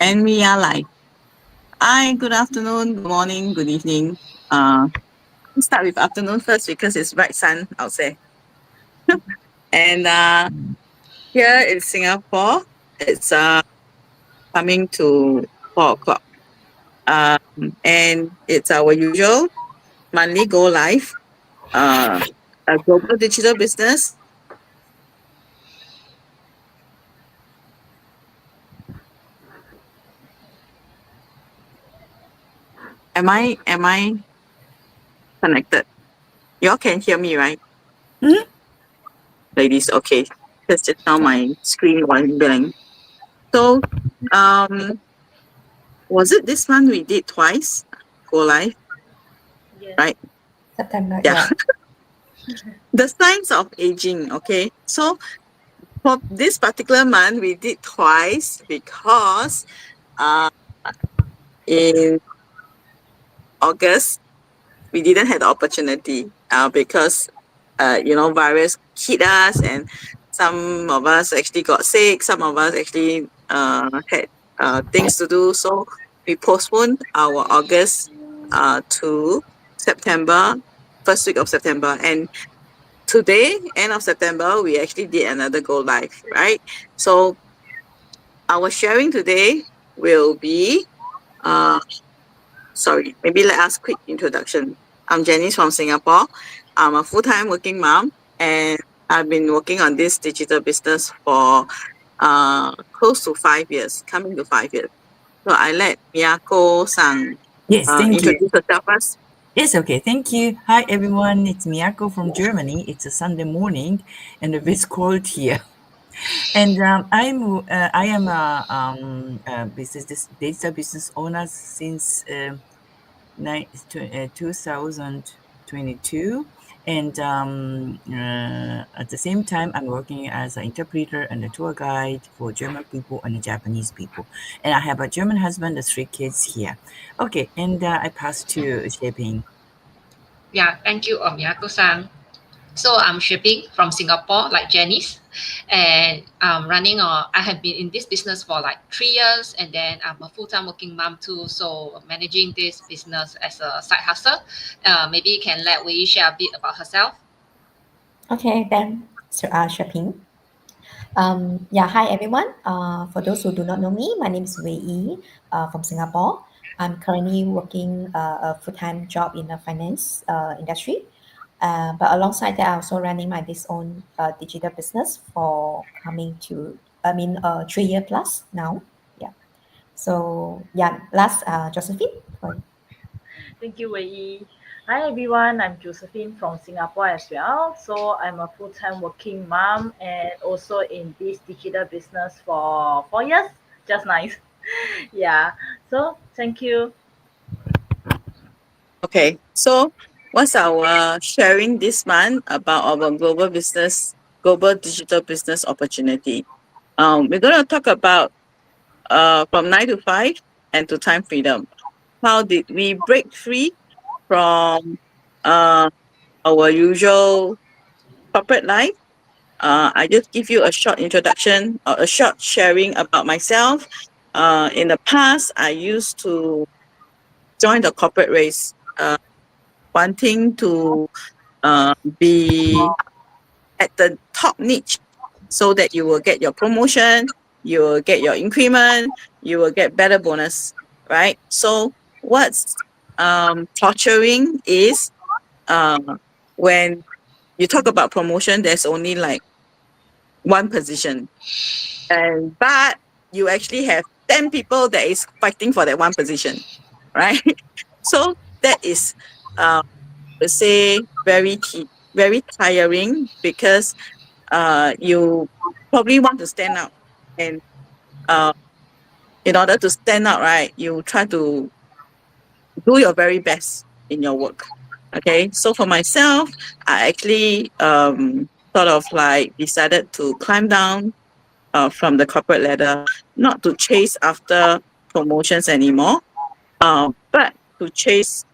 And we are live. Hi, good afternoon, good morning, good evening. Let's start with afternoon first because it's bright sun outside. And here in Singapore, it's coming to 4 o'clock. And it's our usual monthly go live, uh, a global digital business. Am I connected? Y'all can hear me, right? Mhm. Ladies, okay. Because just now my screen went blank. So, um, was it this month we did twice go live, Yes. right? September, Yeah. yeah. The signs of aging, okay? So for this particular month, we did twice because uh, in August, we didn't have the opportunity because, virus hit us and some of us actually got sick. Some of us actually had things to do. So we postponed our August to September, first week of September. And today, end of September, we actually did another go live, right? So our sharing today will be, uh, sorry, maybe let us quick introduction. I'm Janice from Singapore. I'm a full-time working mom, and I've been working on this digital business for close to 5 years, coming to 5 years. So I let Miyako Sang Yes, thank you. introduce herself first. Yes, okay, thank you. Hi, everyone. It's Miyako from Germany. It's a Sunday morning, and a bit cold here. And I am a data business owner since 2022. And at the same time, I'm working as an interpreter and a tour guide for German people and the Japanese people. And I have a German husband and 3 kids here. Okay, and I pass to Shaping. Yeah, thank you, Miyako-san. So I'm shipping from Singapore, like Janice, and I have been in this business for like 3 years, and then I'm a full-time working mom too. So managing this business as a side hustle. Maybe you can let Wei share a bit about herself. Okay, then so, Shaping. Yeah, hi everyone. For those who do not know me, my name is Wei Yi from Singapore. I'm currently working a full-time job in the finance industry. But alongside that, I'm also running my this own digital business for coming to, 3 year plus now. Yeah. So yeah, last Josephine. Sorry. Thank you, Wei. Hi, everyone. I'm Josephine from Singapore as well. So I'm a full-time working mom and also in this digital business for 4 years. Just nice. Yeah. So thank you. Okay, so what's our sharing this month about our global digital business opportunity? We're going to talk about from 9 to 5 and to time freedom. How did we break free from uh, our usual corporate life? I just give you a short introduction or a short sharing about myself. In the past, I used to join the corporate race, wanting to be at the top niche so that you will get your promotion, you will get your increment, you will get better bonus, right? So what's torturing is uh, when you talk about promotion, there's only like one position, and but you actually have 10 people that is fighting for that one position, right? So that is let's say very tiring because you probably want to stand out, and uh, in order to stand out, right, you try to do your very best in your work. Okay, so for myself, I actually sort of like decided to climb down from the corporate ladder, not to chase after promotions anymore, but to chase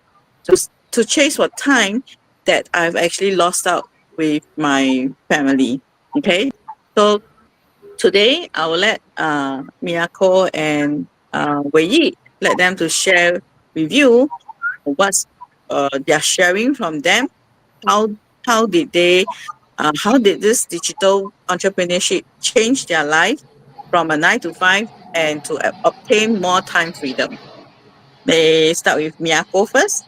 for time that I've actually lost out with my family. Okay, so today I will let Miyako and Wei Yi, let them to share with you what's they're sharing from them. How how did they how did this digital entrepreneurship change their life from a 9 to 5 and to obtain more time freedom? May start with Miyako first.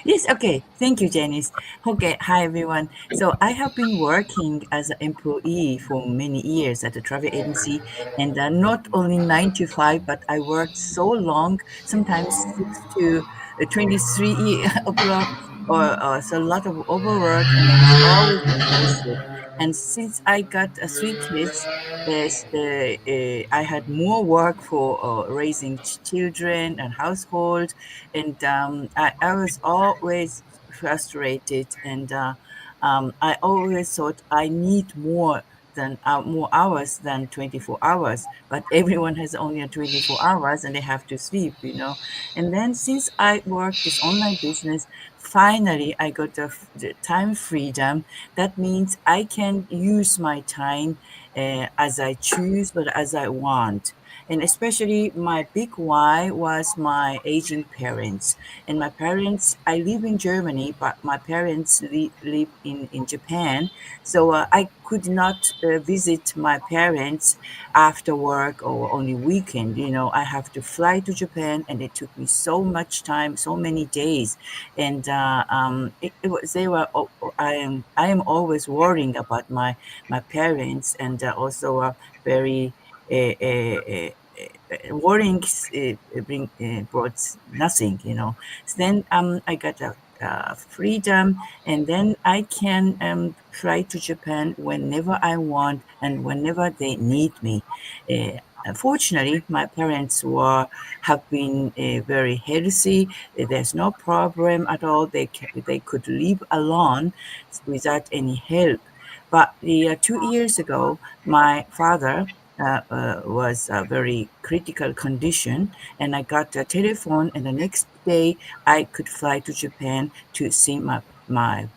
Yes, okay. Thank you, Janice. Okay, hi everyone. So I have been working as an employee for many years at a travel agency, and not only 9 to 5, but I worked so long, sometimes 6 to 23 o'clock, or so a lot of overwork, and I was always exhausted. And since I got 3 kids, I had more work for raising children and household, and I was always frustrated, and I always thought I need more hours than 24 hours, but everyone has only 24 hours and they have to sleep, and then since I worked this online business, finally I got the time freedom. That means I can use my time as I choose, but as I want. And especially my big why was my aging parents. And my parents, I live in Germany, but my parents live in Japan. So I could not visit my parents after work or only weekend. I have to fly to Japan, and it took me so much time, so many days. And it was, they were, I am always worrying about my parents, and also very uh, uh, uh, worrying brought nothing. So then I got a freedom, and then I can fly to Japan whenever I want and whenever they need me. Unfortunately, my parents have been very healthy. There's no problem at all. They could live alone without any help. But 2 years ago, my father was a very critical condition, and I got a telephone, and the next day I could fly to Japan to see my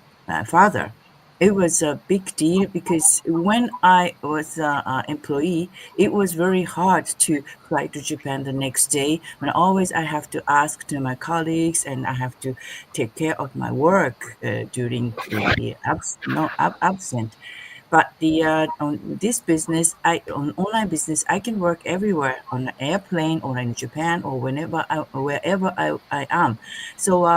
father. It was a big deal because when I was an employee, it was very hard to fly to Japan the next day. When always I have to ask to my colleagues, and I have to take care of my work during the absent. But on this business, on online business, I can work everywhere, on an airplane or in Japan, or wherever I am. So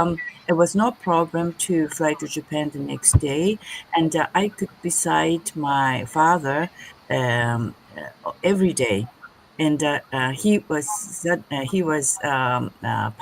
it was no problem to fly to Japan the next day, and I could beside my father every day. And he was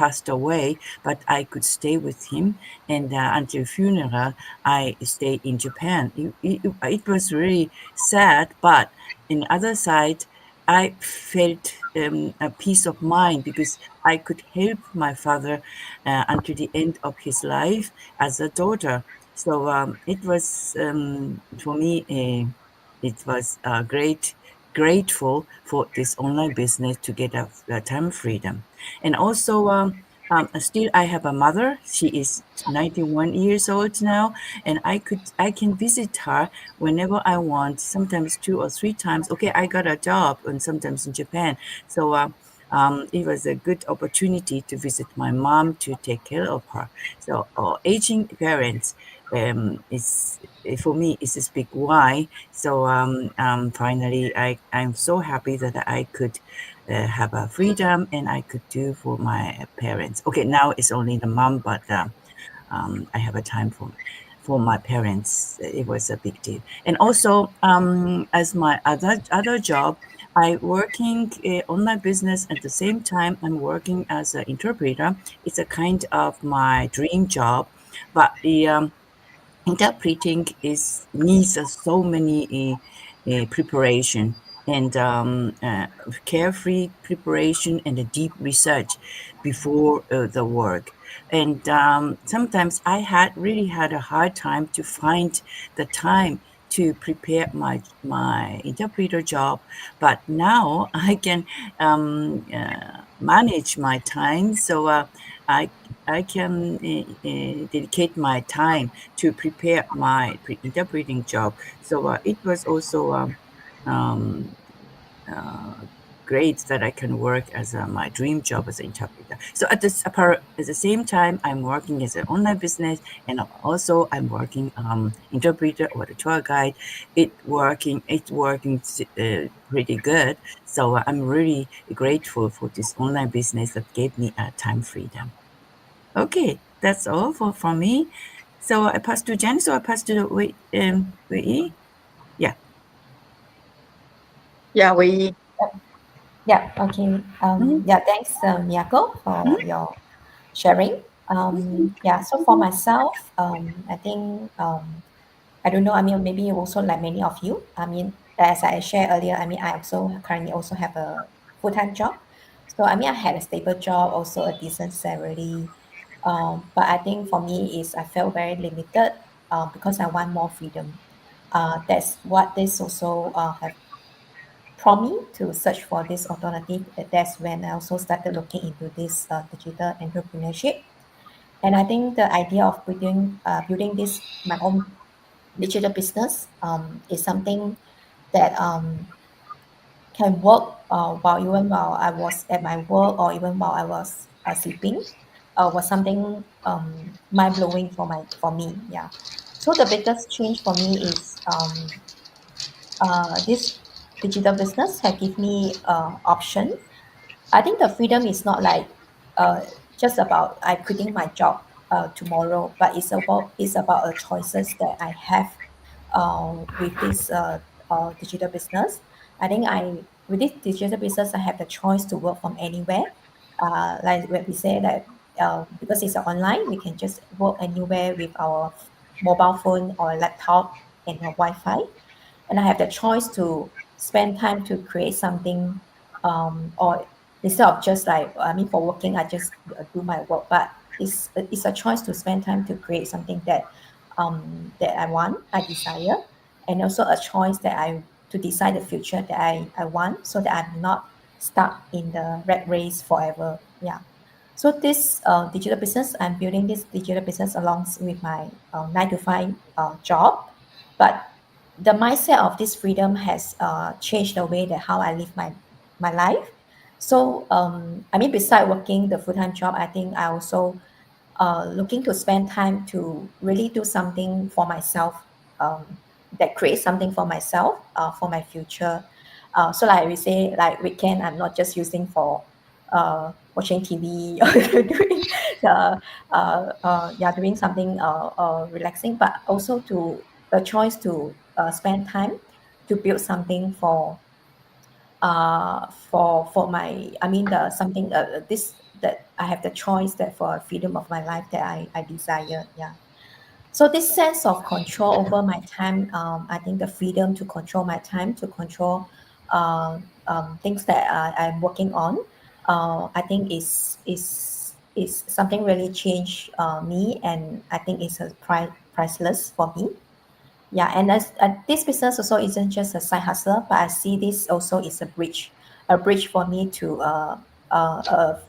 passed away, but I could stay with him, and until funeral I stayed in Japan. It was really sad, but in the other side, I felt a peace of mind because I could help my father until the end of his life as a daughter. So it was for me. It was grateful for this online business to get a time freedom, and also still I have a mother. She is 91 years old now, and I can visit her whenever I want. Sometimes 2 or 3 times. Okay, I got a job, and sometimes in Japan, so. It was a good opportunity to visit my mom to take care of her. So, aging parents is for me is a big why. So finally, I'm so happy that I could have a freedom, and I could do for my parents. Okay, now it's only the mom, but I have a time for my parents. It was a big deal. And also, as my other job, I working on my business at the same time. I'm working as an interpreter. It's a kind of my dream job, but the interpreting is needs so many preparation, and carefree preparation, and a deep research before the work. And sometimes I had really had a hard time to find the time to prepare my interpreter job, but now I can manage my time, so I I can dedicate my time to prepare my interpreting job. So it was also um, uh, great that I can work as my dream job as an interpreter. So at the same time, I'm working as an online business, and also I'm working interpreter or the tour guide. It's working pretty good. So I'm really grateful for this online business that gave me time freedom. Okay, that's all from me. So I pass to Jen. So I pass to Wei. Wei. Yeah. Yeah, we Yeah, okay. Mhm. Yeah, thanks, Miyako, for Mhm. your sharing. Yeah, so for myself, I think I don't know. I mean, maybe also like many of you. I mean, as I shared earlier, I mean, I also currently also have a full-time job. So I mean, I had a stable job, also a decent salary. But I think for me is I felt very limited because I want more freedom. That's what this also have prompt me to search for this alternative. That's when I also started looking into this digital entrepreneurship. And I think the idea of building this my own digital business is something that can work while I was at my work or even while I was sleeping. Was something mind blowing for me. Yeah. So the biggest change for me is this digital business had give me option. I think the freedom is not like uh, just about I quitting my job tomorrow, but it's about choices that I have with this digital business. I think I with this digital business I have the choice to work from anywhere. Like when we say that because it's online, we can just work anywhere with our mobile phone or laptop and a Wi-Fi, and I have the choice to spend time to create something, or instead of just like I mean for working, I just do my work, but it's a choice to spend time to create something that I want, I desire, and also a choice that I to decide the future that I want, so that I'm not stuck in the rat race forever. Yeah. So this digital business, I'm building this digital business along with my 9 to 5 job, but the mindset of this freedom has changed the way that how I live my life. So I mean, beside working the full time job, I think I also looking to spend time to really do something for myself, that creates something for myself for my future. So like we say, like weekend, I'm not just using for watching TV or doing doing something relaxing, but also to a choice to spend time to build something for my I mean the something this that I have the choice that for freedom of my life that I desire. Yeah. So this sense of control over my time, I think the freedom to control my time, to control things that I'm working on, I think is something really changed me, and I think it's a priceless for me. Yeah, and this business also isn't just a side hustle, but I see this also is a bridge for me to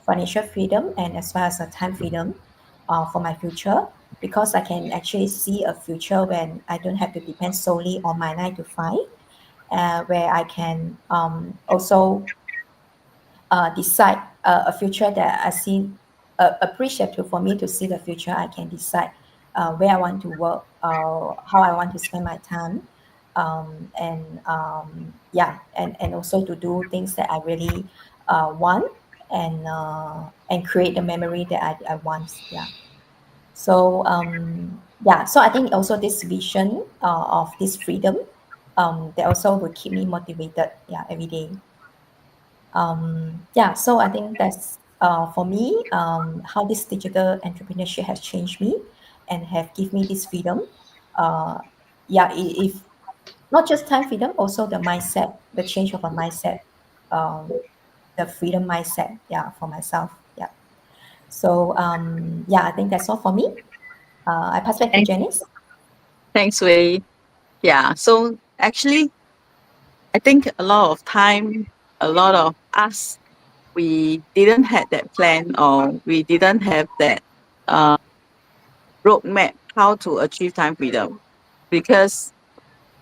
financial freedom and as well as a time freedom for my future, because I can actually see a future when I don't have to depend solely on my 9 to 5, where I can also decide a future that I see appreciative for me to see the future. I can decide where I want to work, how I want to spend my time, and also to do things that I really want, and create the memory that I want. Yeah. So so I think also this vision of this freedom that also will keep me motivated. Yeah, every day. So I think that's for me how this digital entrepreneurship has changed me and have give me this freedom. Uh, if not just time freedom, also the mindset, the change of a mindset, um, the freedom mindset. Yeah, for myself. Yeah. So I think that's all for me. I pass back to thanks, Janice. thanks, Wei. Yeah. So actually, I think a lot of time, a lot of us, we didn't have that plan or we didn't have that uh, roadmap how to achieve time freedom because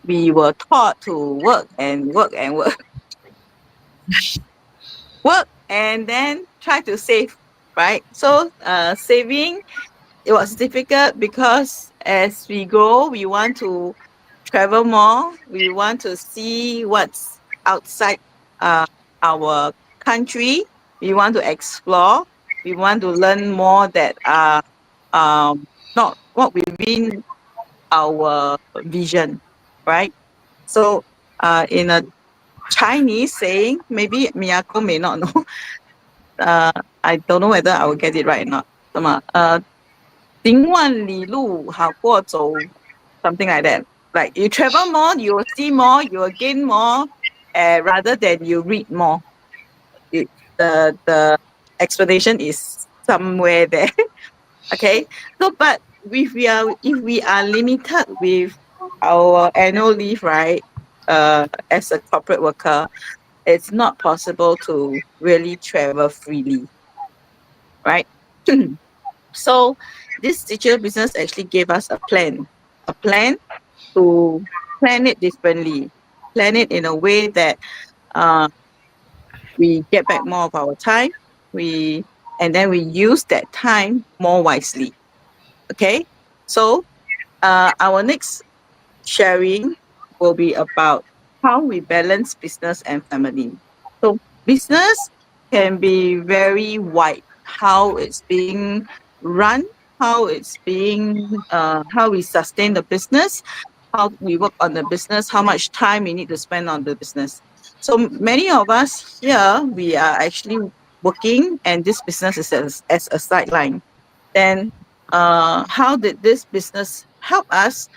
we were taught to work and work and work. work and then try to save, right? So saving, it was difficult because as we grow, we want to travel more. We want to see what's outside uh, our country. We want to explore. We want to learn more that are not what within our vision, right? So in a Chinese saying, maybe Miyako may not know. I don't know whether I will get it right or not. 行万里路好过走 something like that. Like you travel more, you will see more, you will gain more, rather than you read more. The explanation is somewhere there. Okay. So, but if we are limited with our annual leave, right? As a corporate worker, it's not possible to really travel freely, right? So this digital business actually gave us a plan to plan it differently, plan it in a way that uh, we get back more of our time, we and then we use that time more wisely. Okay, so our next sharing will be about how we balance business and family. So business can be very wide, how it's being run, how we sustain the business, how we work on the business, how much time we need to spend on the business. So many of us here, we are actually working and this business is as a sideline. Then how did this business help us,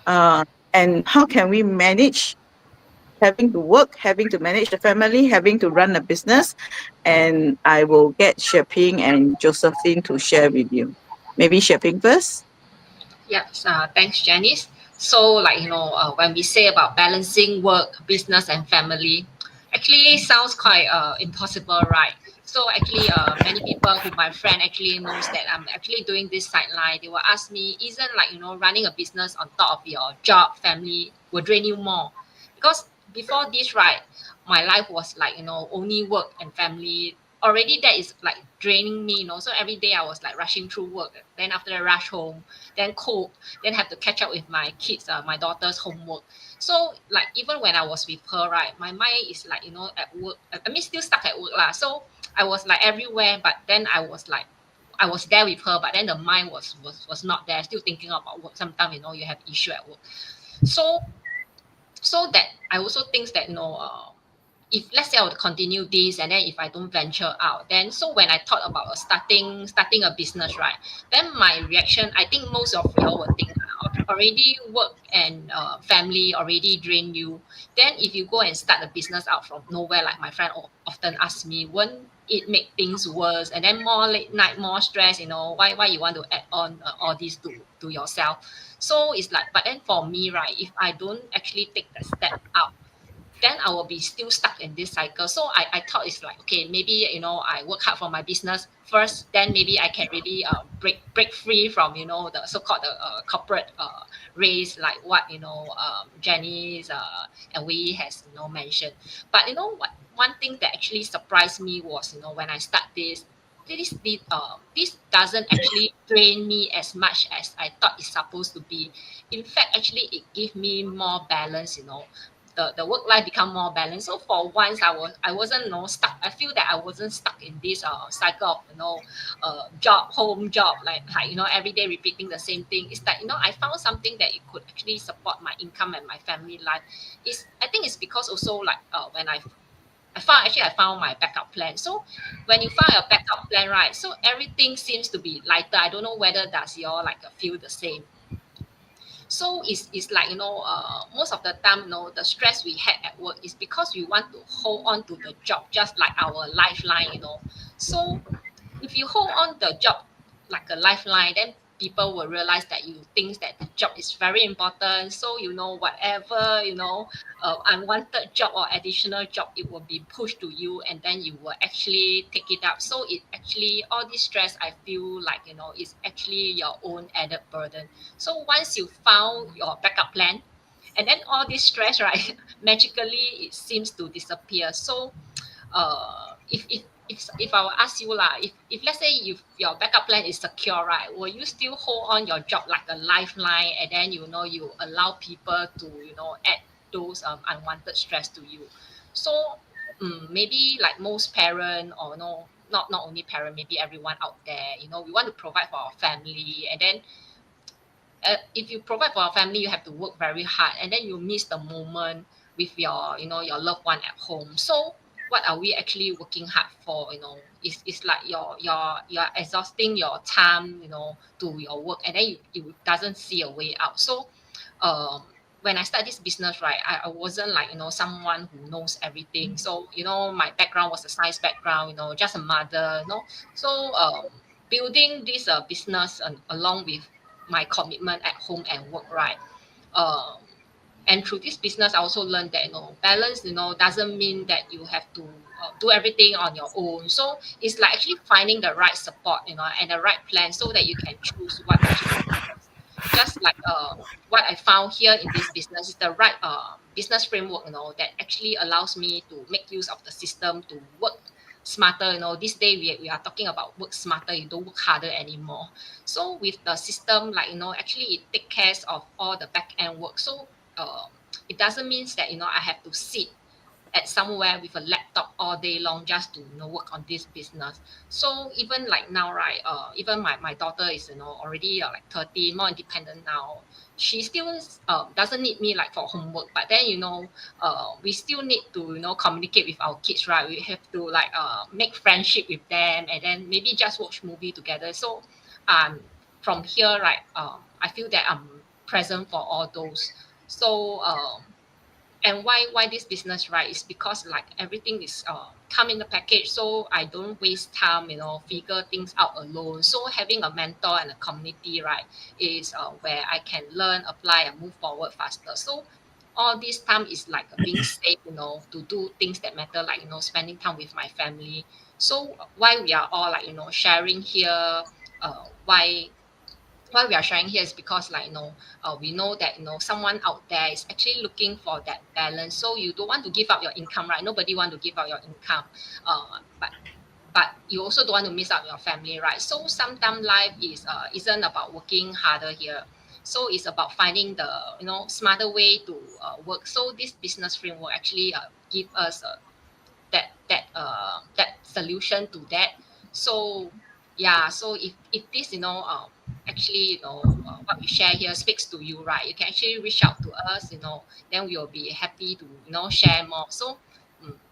uh, and how can we manage having to work, having to manage the family, having to run a business? And I will get Sheping and Josephine to share with you. Maybe Sheping first. Yes, thanks, Janice. So, when we say about balancing work, business, and family, actually sounds quite impossible, right? So, actually, many people who my friend actually knows that I'm actually doing this sideline. They will ask me, isn't running a business on top of your job, family will drain you more? Because before this, right, my life was only work and family. Already that is like draining me, so every day I was like rushing through work. Then after that, rush home, then cook, then have to catch up with my kids, my daughter's homework. So like even when I was with her, right, my mind is like at work. I mean, still stuck at work lah. So I was like everywhere, but then I was there with her, but then the mind was not there, still thinking about work. Sometimes you have issue at work. So that I also think that if let's say I would continue this and then if I don't venture out, then so when I thought about starting a business, right, then my reaction, I think most of y'all would think already work and family already drain you. Then if you go and start a business out from nowhere, like my friend often asks me, won't it make things worse? And then more late night, more stress, why you want to add on all this to yourself? So it's like, but then for me, right, if I don't actually take the step out, then I will be still stuck in this cycle. So I thought it's like, okay, maybe I work hard for my business first, then maybe I can really break free from the so-called corporate race, like what Jenny's and we has mentioned. But what one thing that actually surprised me was when I start this doesn't actually drain me as much as I thought it's supposed to be. In fact, actually it gave me more balance, the work life become more balanced. So for once I wasn't stuck. I feel that I wasn't stuck in this cycle of job, home, job, like every day repeating the same thing. It's that I found something that it could actually support my income and my family life. I think it's because also like when I found my backup plan. So when you find a backup plan, right, so everything seems to be lighter. I don't know whether does you all like feel the same. So it's like most of the time the stress we had at work is because we want to hold on to the job just like our lifeline. So if you hold on the job like a lifeline, then people will realize that you think that the job is very important. So whatever unwanted job or additional job, it will be pushed to you, and then you will actually take it up. So it actually all this stress, I feel like is actually your own added burden. So once you found your backup plan, and then all this stress, right, magically it seems to disappear. So if I will ask you lah, if let's say if your backup plan is secure, right, will you still hold on your job like a lifeline, and then you allow people to add those unwanted stress to you? So maybe like most parent, or no, not only parent, maybe everyone out there, we want to provide for our family, and then if you provide for our family, you have to work very hard, and then you miss the moment with your loved one at home. So what are we actually working hard for? It's like you're exhausting your time, to your work, and then you doesn't see a way out. So um when I started this business, right, I wasn't like someone who knows everything. So my background was a science background, just a mother, so building this business, along with my commitment at home and work, right, um and through this business I also learned that balance doesn't mean that you have to do everything on your own. So it's like actually finding the right support, and the right plan, so that you can choose what actually matters. Just like what I found here in this business is the right business framework, that actually allows me to make use of the system to work smarter. This day we are talking about work smarter, you don't work harder anymore. So with the system, like actually it take care of all the back end work. So uh, it doesn't mean that I have to sit at somewhere with a laptop all day long just to work on this business. So even like now, right, even my daughter is already like 30, more independent now. She still doesn't need me like for homework, but then we still need to communicate with our kids, right? We have to like make friendship with them, and then maybe just watch movie together. So from here, right, I feel that I'm present for all those. So and why this business, right, is because like everything is come in the package, so I don't waste time figure things out alone. So having a mentor and a community, right, is where I can learn, apply, and move forward faster. So all this time is like being safe, to do things that matter, like spending time with my family. So why we are all like sharing here, why we are sharing here is because like we know that someone out there is actually looking for that balance. So you don't want to give up your income, right? Nobody want to give up your income, but you also don't want to miss out your family, right? So sometimes life is isn't about working harder here. So it's about finding the smarter way to work. So this business framework actually give us that solution to that. So yeah, so if this actually what we share here speaks to you, right, you can actually reach out to us, then we will be happy to share more. So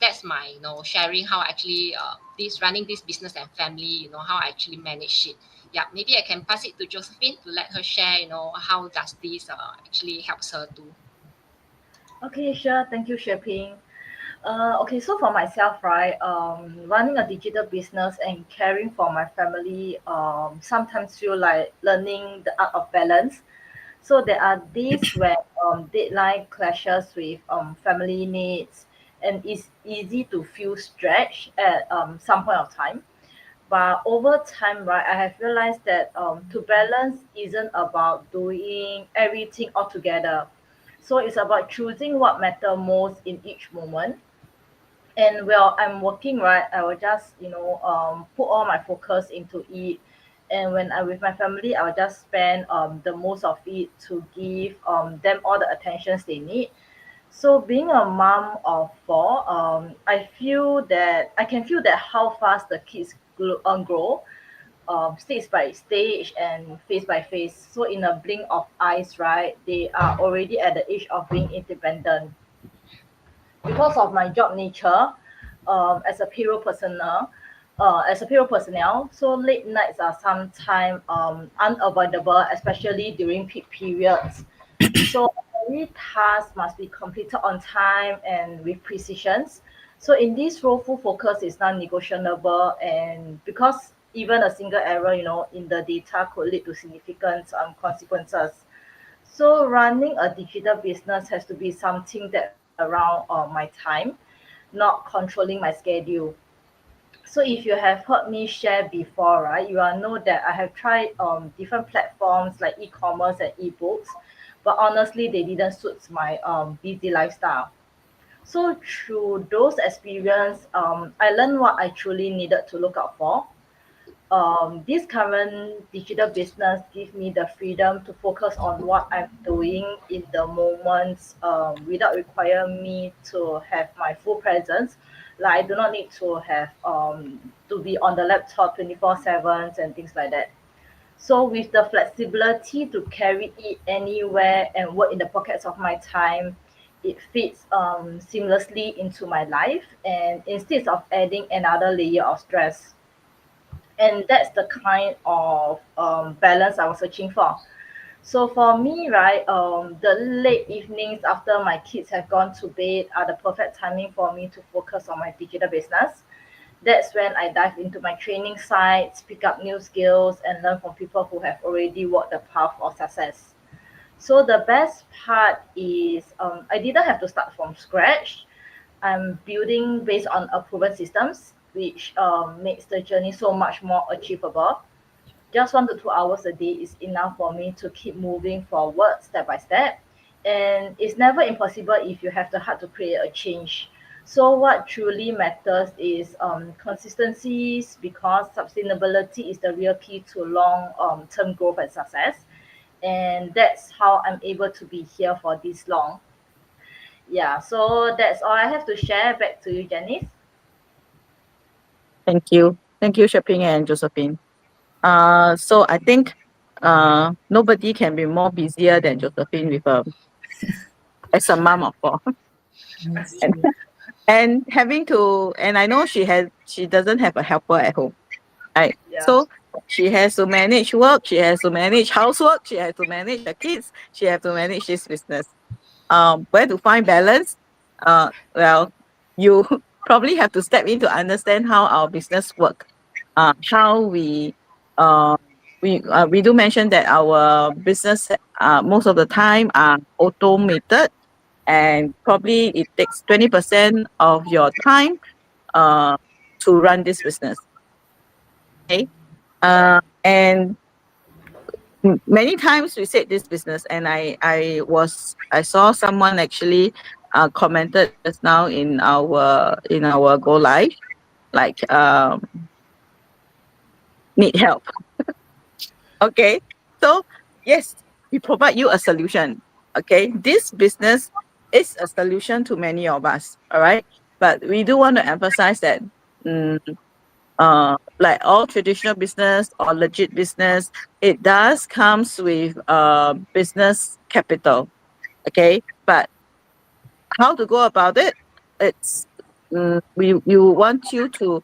that's my sharing how actually this running this business and family, how I actually manage it. Yeah, maybe I can pass it to Josephine to let her share how does this actually helps her to. Okay, sure. Thank you, Sheping. Okay, so for myself, right, running a digital business and caring for my family sometimes feel like learning the art of balance. So there are days where deadline clashes with family needs, and it's easy to feel stretched at some point of time. But over time, right, I have realized that to balance isn't about doing everything all together. So it's about choosing what matter most in each moment. And while I'm working, right, I will just put all my focus into it. And when I'm with my family, I'll just spend the most of it to give them all the attentions they need. So being a mom of four, I can feel that how fast the kids grow, stage by stage and phase by phase. So in a blink of eyes, right, they are already at the age of being independent. Because of my job nature, as a payroll personnel, so late nights are sometimes unavoidable, especially during peak periods. So every task must be completed on time and with precision. So in this role, full focus is non-negotiable, and because even a single error, in the data could lead to significant consequences. So running a digital business has to be something that around my time, not controlling my schedule. So if you have heard me share before, right, you will know that I have tried different platforms like e-commerce and e-books, but honestly, they didn't suit my busy lifestyle. So through those experience, I learned what I truly needed to look out for. This current digital business gives me the freedom to focus on what I'm doing in the moments without requiring me to have my full presence. Like I do not need to have to be on the laptop 24/7 and things like that. So with the flexibility to carry it anywhere and work in the pockets of my time, it fits seamlessly into my life and instead of adding another layer of stress. And that's the kind of balance I was searching for. So for me, right, the late evenings after my kids have gone to bed are the perfect timing for me to focus on my digital business. That's when I dive into my training sites, pick up new skills, and learn from people who have already walked the path of success. So the best part is I didn't have to start from scratch. I'm building based on a proven systems, which makes the journey so much more achievable. Just 1 to 2 hours a day is enough for me to keep moving forward step by step. And it's never impossible if you have the heart to create a change. So what truly matters is consistencies because sustainability is the real key to long term growth and success. And that's how I'm able to be here for this long. Yeah, so that's all I have to share. Back to you, Janice. Thank you. Thank you, Shaping and Josephine. So I think nobody can be more busier than Josephine with as a mom of four. That's and, true. and having to, and I know she doesn't have a helper at home, right? Yeah. So she has to manage work, she has to manage housework, she has to manage the kids, she has to manage this business. Where to find balance? Well, you probably have to step in to understand how our business work. How uh, we do mention that our business most of the time are automated, and probably it takes 20% of your time uh, to run this business. Okay, and many times we said this business, and I saw someone actually commented just now in our go live, like need help. Okay, so yes, we provide you a solution. Okay, this business is a solution to many of us. All right, but we do want to emphasize that mm, like all traditional business or legit business, it does comes with business capital. Okay, but how to go about it? It's we want you to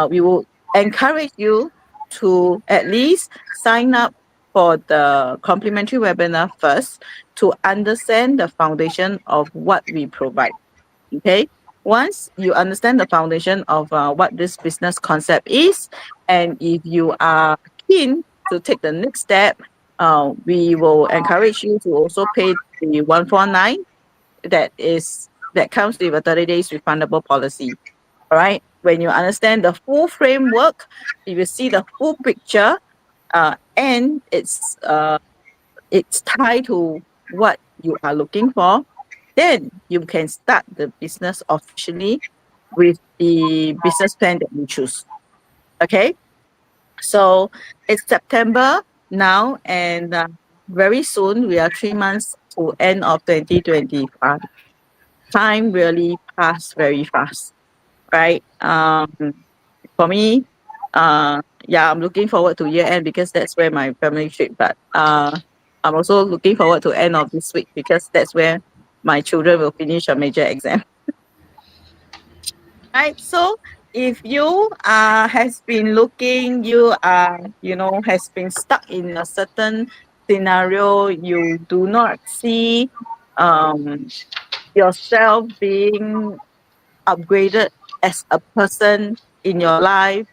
we will encourage you to at least sign up for the complimentary webinar first to understand the foundation of what we provide. Okay, once you understand the foundation of what this business concept is, and if you are keen to take the next step, we will encourage you to also pay the 149 that comes with a 30 days refundable policy. All right, when you understand the full framework, if you see the full picture, and it's tied to what you are looking for, then you can start the business officially with the business plan that you choose. Okay, so it's September now, and very soon we are 3 months to end of 2025. Time really passed very fast, right? For me, yeah, I'm looking forward to year end because that's where my family trip. But I'm also looking forward to end of this week because that's where my children will finish a major exam. Right. So if you has been looking, you are has been stuck in a certain scenario, you do not see um yourself being upgraded as a person in your life,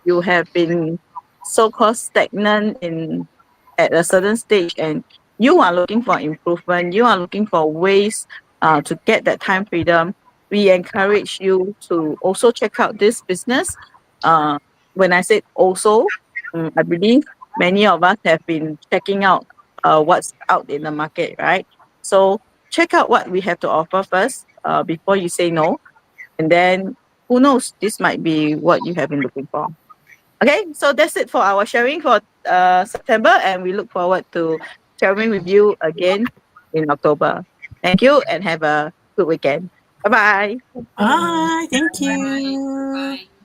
you have been so-called stagnant in at a certain stage, and you are looking for improvement, you are looking for ways to get that time freedom, we encourage you to also check out this business. When I said also, I believe many of us have been checking out what's out in the market, right? So check out what we have to offer first. before you say no. And then who knows, this might be what you have been looking for. Okay, so that's it for our sharing for September, and we look forward to sharing with you again in October. Thank you and have a good weekend. Bye-bye. Bye. Thank Bye. you. Bye.